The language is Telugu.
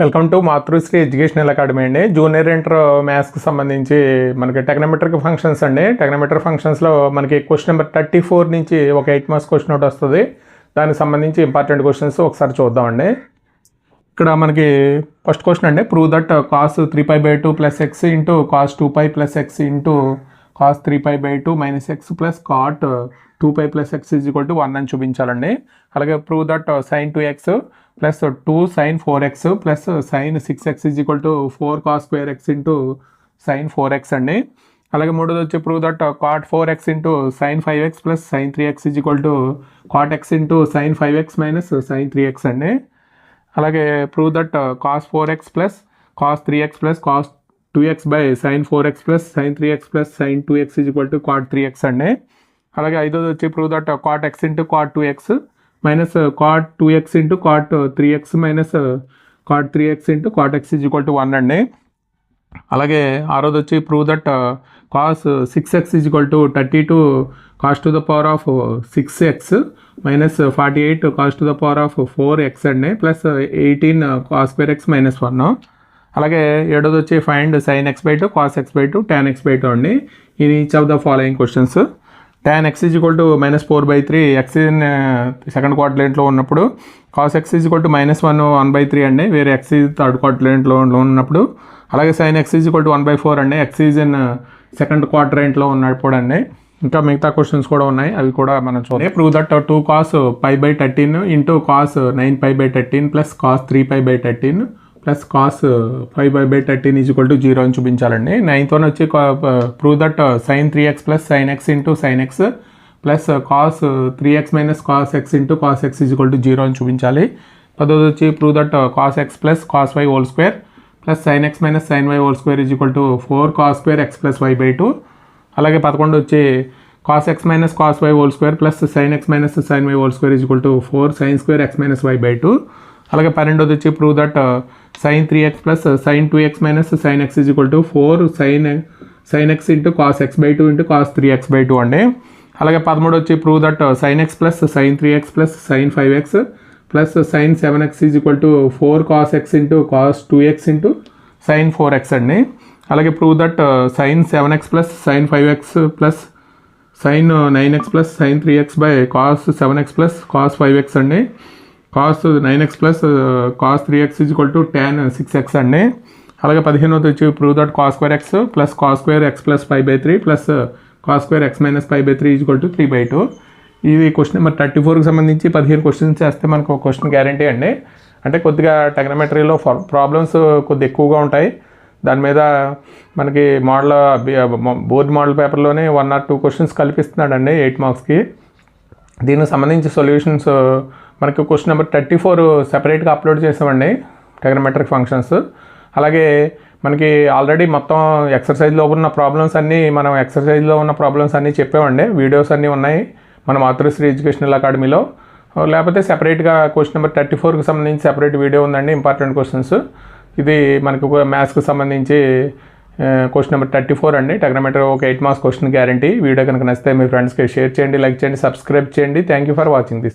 Welcome to Matrusri educational academy అండి. జూనియర్ ఇంటర్ మ్యాథ్స్కి సంబంధించి మనకి టెక్నోమెట్రిక్ ఫంక్షన్స్ అండి. టెక్నోమెట్రిక్ ఫంక్షన్స్లో మనకి క్వశ్చన్ నెంబర్ 34 నుంచి ఒక 8 మార్క్స్ క్వశ్చన్ ఒకటి వస్తుంది. దానికి సంబంధించి ఇంపార్టెంట్ క్వశ్చన్స్ ఒకసారి చూద్దామండి. ఇక్కడ మనకి ఫస్ట్ క్వశ్చన్ అండి, prove that cos 3π/2 plus x into cos 2π plus x into cos 3π/2 minus x plus cot 2π plus x is equal to 1 అని చూపించాలండి. అలాగే prove that sine 2x plus 2 sine 4x plus sine 6x is equal to 4 cos square x into sine 4x అండి. అలాగే మూడోది వచ్చి prove that cot 4x into sine 5x plus sine 3x is equal to cot x into sine 5x minus sine 3x అండి. అలాగే prove that cos 4x plus cos 3x plus cos 2x by sine 4x plus sine 3x plus sine 2x is equal to cot 3x అండి. అలాగే ఐదోది వచ్చి prove that cot x into cot 2x minus cot 2x into cot 3x minus cot 3x into cot x is equal to 1 అండి. అలాగే ఆరోది వచ్చి prove that cos 6x is equal to 32 cos to the power of 6x minus 48 cos to the power of 4x అండి plus 18 cos square X minus 1. అలాగే ఏడోది వచ్చి find sign x/2 cos x/2 tan x/2 అండి. ఇది each of the following questions. tan x is equal to -4/3 x in second క్వాడ్రంట్లో ఉన్నప్పుడు, cos x is equal to -1 1/3 అండి వేరే x థర్డ్ క్వాడ్రంట్లో ఉన్నప్పుడు. అలాగే sine x is equal to 1/4 అండి x ఈజ్ ఇన్ సెకండ్ క్వాడ్రంట్లో ఉన్నప్పుడు అండి. ఇంకా మిగతా క్వశ్చన్స్ కూడా ఉన్నాయి, అవి కూడా మనం చూద్దాం. Prove that 2 cos π/13 into cos 9π/13 plus cos 3π/13 plus cos 5π/13 is equal to 0 అని చూపించాలండి. 9th వన్ వచ్చి prove that sine 3x plus sine x into sine x plus cos 3x minus cos x into cos x is equal to 0 అని చూపించాలి. 10th వచ్చి prove that cos x plus cos y whole square plus sine x minus sine y whole square is equal to 4 cos square x plus y/2. అలాగే 11 వచ్చి cos x minus cos y whole square plus sine x minus sine y whole square is equal to 4 sine square x minus y/2. అలాగే 12 వచ్చి prove that sine 3x plus sine 2x minus sine x is equal to 4 sine x into cos x/2 into cos 3x/2 అండి. అలాగే 13 వచ్చి prove that sine x plus sine 3x plus sine 5x plus sine 7x is equal to 4 cos x into cos 2x into sine 4x అండి. అలాగే prove that sine 7x plus sine 5x plus sine 9x plus sine 3x by cos 7x plus cos 5x అండి. Cos 9x plus cos 3x is equal to tan 6x అండి. అలాగే 15 వచ్చి prove that cos square x plus cos square x plus 5/3 plus cos square x minus 5/3 is equal to 3/2. ఇది క్వశ్చన్ నెంబర్ 34కి సంబంధించి 15 క్వశ్చన్స్ చేస్తే మనకు ఒక క్వశ్చన్ గ్యారంటీ అండి. అంటే కొద్దిగా టెక్నోమెట్రీలో ప్రాబ్లమ్స్ కొద్దిగా ఎక్కువగా ఉంటాయి. దాని మీద మనకి బోర్డ్ మోడల్ పేపర్లోనే 1 or 2 క్వశ్చన్స్ కల్పిస్తున్నాడండి 8 మార్క్స్కి. దీనికి సంబంధించి సొల్యూషన్స్ మనకి క్వశ్చన్ నెంబర్ 34 సెపరేట్గా అప్లోడ్ చేసామండి, టెక్నోమెట్రిక్ ఫంక్షన్స్. అలాగే మనకి ఆల్రెడీ మొత్తం ఎక్సర్సైజ్లో ఉన్న ప్రాబ్లమ్స్ అన్నీ చెప్పామండి. వీడియోస్ అన్నీ ఉన్నాయి మన మాతృశ్రీ ఎడ్యుకేషనల్ అకాడమీలో. లేకపోతే సెపరేట్గా క్వశ్చన్ నెంబర్ 34కి సంబంధించి సెపరేట్ వీడియో ఉందండి, ఇంపార్టెంట్ క్వశ్చన్స్. ఇది మనకు మ్యాథ్స్కి సంబంధించి క్వశ్చన్ నెంబర్ 34 అండి. టెక్నోమెట్రీ ఒక 8 మార్క్స్ క్వశ్చన్ గ్యారంటీ. వీడియో కనుక నచ్చితే మీ ఫ్రెండ్స్కి షేర్ చేయండి, లైక్ చేయండి, సబ్స్క్రైబ్ చేయండి. Thank you for watching this.